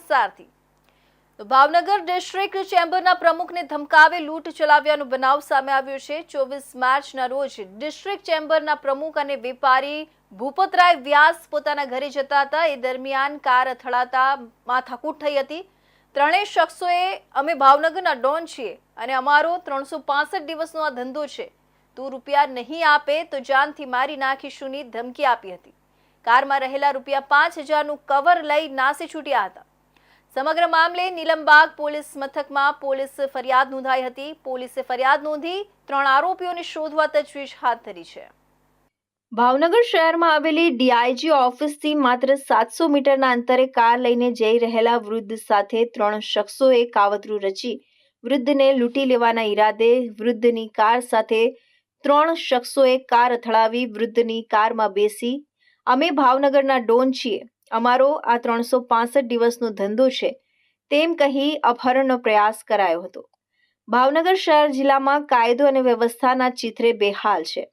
સારથી। તો ભાવનગર ડિસ્ટ્રિક્ટ ચેમ્બરના પ્રમુખને ધમકાવી લૂંટ ચલાવ્યાનો બનાવ સામે આવ્યો છે। 24 માર્ચના રોજ ડિસ્ટ્રિક્ટ ચેમ્બરના પ્રમુખ અને વેપારી ભૂપતરાય વ્યાસ પોતાના ઘરે જતા હતા। એ દરમિયાન કાર અથડાતા માથાકૂટ થઈ હતી। ત્રણેય શખ્સોએ અમે ભાવનગરના ડોન છીએ અને અમારો 365 દિવસનો આ ધંધો છે, તું રૂપિયા નહીં આપે તો જાનથી મારી નાખીશુંની ધમકી આપી હતી। કારમાં રહેલા રૂપિયા 5000નું કવર લઈ નાસી છૂટ્યા હતા। સમગ્ર મામલે નીલમબાગ પોલીસ મથકમાં પોલીસ ફરિયાદ નોંધાઈ હતી। પોલીસે ફરિયાદ નોંધી 3 આરોપીઓને શોધવા તજવીજ હાથ ધરી છે। ભાવનગર શહેરમાં આવેલી ડીઆઈજી ઓફિસથી માત્ર 700 મીટરના અંતરે કાર લઈને જઈ રહેલા વૃદ્ધ સાથે 3 શખ્સોએ કાવતરું રચી વૃદ્ધને લૂંટી લેવાના ઈરાદે વૃદ્ધની કાર સાથે 3 શખ્સોએ કાર અથડાવી વૃદ્ધની કારમાં બેસી અમે ભાવનગરના ડોન છીએ, અમારો આ 365 દિવસનો ધંધો છે તેમ કહી અપહરણનો પ્રયાસ કરાયો હતો। ભાવનગર શહેર જિલ્લામાં કાયદો અને વ્યવસ્થાના ચિત્રે બેહાલ છે।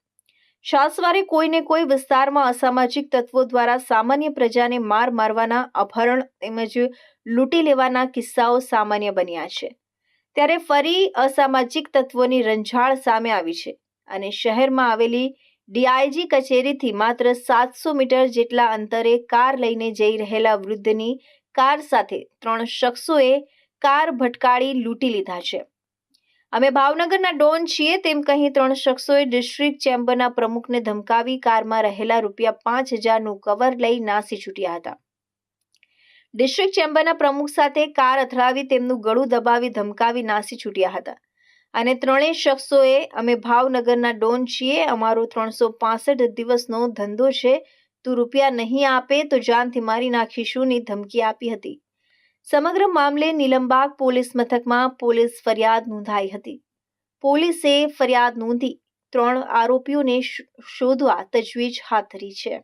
છાસવારે કોઈને કોઈ વિસ્તારમાં અસામાજિક તત્વો દ્વારા સામાન્ય પ્રજાને મારવાના, અપહરણ તેમજ લૂંટી લેવાના કિસ્સાઓ સામાન્ય બન્યા છે। ત્યારે ફરી અસામાજિક તત્વોની રંઝાળ સામે આવી છે અને શહેરમાં આવેલી ડીઆઈજી કચેરીથી માત્ર 700 મીટર જેટલા અંતરે કાર લઈને જઈ રહેલા વૃદ્ધની કાર સાથે 3 શખ્સોએ કાર ભટકાડી લૂંટી લીધા છે। અમે ભાવનગરના ડોન છીએ તેમ કહી 3 શખ્સોએ ડિસ્ટ્રિક્ટ ચેમ્બરના પ્રમુખને ધમકાવી કારમાં રહેલા રૂપિયા 5000નું કવર લઈ નાસી છૂટ્યા હતા। ડિસ્ટ્રિક્ટ ચેમ્બરના પ્રમુખ સાથે કાર અથડાવી તેમનું ગળું દબાવી ધમકાવી નાસી છૂટ્યા હતા અને 3 શખ્સોએ અમે ભાવનગરના ડોન છીએ, અમારો 365 દિવસનો ધંધો છે, તું રૂપિયા નહીં આપે તો જાનથી મારી નાખીશુંની ધમકી આપી હતી। સમગ્ર મામલે નીલમબાગ પોલીસ મથકમાં પોલીસ ફરિયાદ નોંધાઈ હતી। પોલીસે ફરિયાદ નોંધી 3 આરોપીઓને શોધવા તજવીજ હાથ ધરી છે।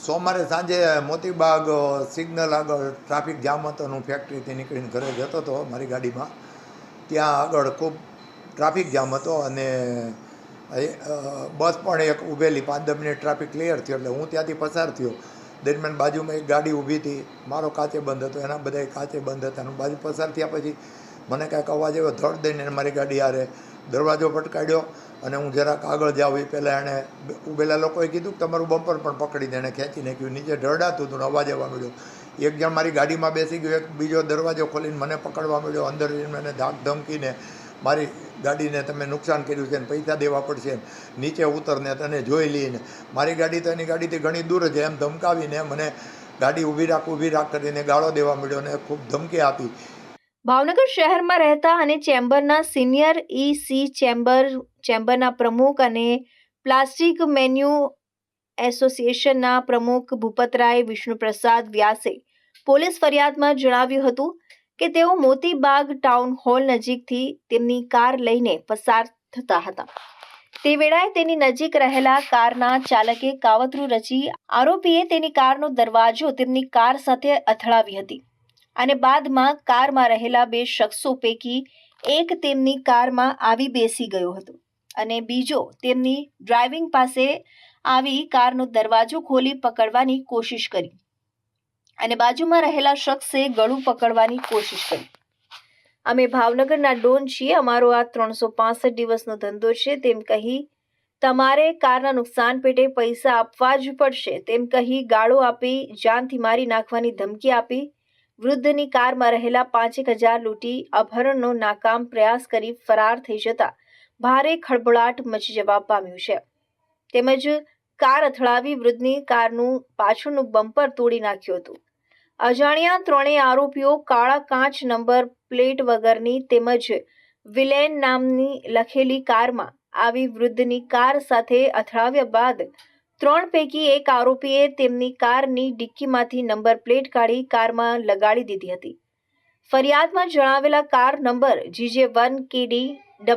સોમવારે સાંજે મોતીબાગ સિગ્નલ આગળ ટ્રાફિક જામ હતો। હું ફેક્ટરીથી નીકળીને ઘરે જતો હતો મારી ગાડીમાં। ત્યાં આગળ ખૂબ ટ્રાફિક જામ હતો અને બસ પણ એક ઊભેલી 5-10 મિનિટ ટ્રાફિક ક્લિયર થયો એટલે હું ત્યાંથી પસાર થયો। દરમિયાન બાજુમાં એક ગાડી ઊભી હતી, મારો કાચે બંધ હતો, એના બધા કાચે બંધ હતા। હું બાજુ પસાર થયા પછી મને કાંઈક અવાજ આવ્યો, ધડ દઈને મારી ગાડી હારે દરવાજો પટકાડ્યો અને હું જરાક આગળ જાઉં એ પહેલાં એણે ઊભેલા લોકોએ કીધું કે તમારું બમ્પર પણ પકડીને એણે ખેંચી નાખ્યું। નીચે ઢળડાતું હતું, અવાજ આવવા મળ્યો। એક જણ મારી ગાડીમાં બેસી ગયો, એક બીજો દરવાજો ખોલીને મને પકડવા મળ્યો। અંદર મને ધાક ધમકીને મારી ગાડીને તમે નુકસાન કર્યું છે ને પૈસા દેવા પડશે, નીચે ઉતરને તને જોઈ લઈને મારી ગાડી તો એની ગાડીથી ઘણી દૂર છે એમ ધમકાવીને મને ગાડી ઊભી રાખ કરીને ગાળો દેવા મળ્યો અને ખૂબ ધમકી આપી। ભાવનગર શહેરમાં રહેતા અને ચેમ્બરના સિનિયર ઈસી ચેમ્બરના પ્રમુખ અને પ્લાસ્ટિક મેન્યુ એસોસિએશનના પ્રમુખ ભૂપતરાય વિષ્ણુપ્રસાદ વ્યાસે પોલીસ ફરિયાદમાં જણાવ્યું હતું કે તેઓ મોતીબાગ ટાઉન હોલ નજીકથી તેમની કાર લઈને પસાર થતા હતા। તે વેળાએ તેની નજીક રહેલા કારના ચાલકે કાવતરું રચી આરોપીએ તેની કારનો દરવાજો તેમની કાર સાથે અથડાવી હતી અને બાદમાં કારમાં રહેલા 2 શખ્સો પૈકી એક તેમની કારમાં આવી બેસી ગયો હતો અને બીજો તેમની ડ્રાઇવિંગ પાસે આવી કારનો દરવાજો ખોલી પકડવાની કોશિશ કરી અને બાજુમાં રહેલા શખ્સે ગળું પકડવાની કોશિશ કરી। અમે ભાવનગરના ડોન છીએ, અમારો આ 365 દિવસનો ધંધો છે તેમ કહી તમારે કારના નુકસાન પેટે પૈસા આપવા જ પડશે તેમ કહી ગાળો આપી જાનથી મારી નાખવાની ધમકી આપી વૃદ્ધની કારમાં રહેલા 5000 લૂંટી અપહરણનો નાકામ પ્રયાસ કરી ફરાર થઈ જતા ભારે ખળભળાટ મચી જવા પામ્યું છે। તેમજ કાર અથડાવી વૃદ્ધની કારનું પાછળનું બમ્પર તોડી નાખ્યું હતું। અજાણ્યા 3 આરોપીઓ કાળા કાચ નંબર પ્લેટ વગરની તેમજ વિલેન નામની લખેલી કારમાં આવી વૃદ્ધની કાર સાથે અથડાવ્યા બાદ 3 પૈકી એક આરોપીએ તેમની કારની ડિક્કીમાંથી નંબર પ્લેટ કાઢી કારમાં લગાડી દીધી હતી। ફરિયાદમાં જણાવેલા કાર નંબર GJ1KD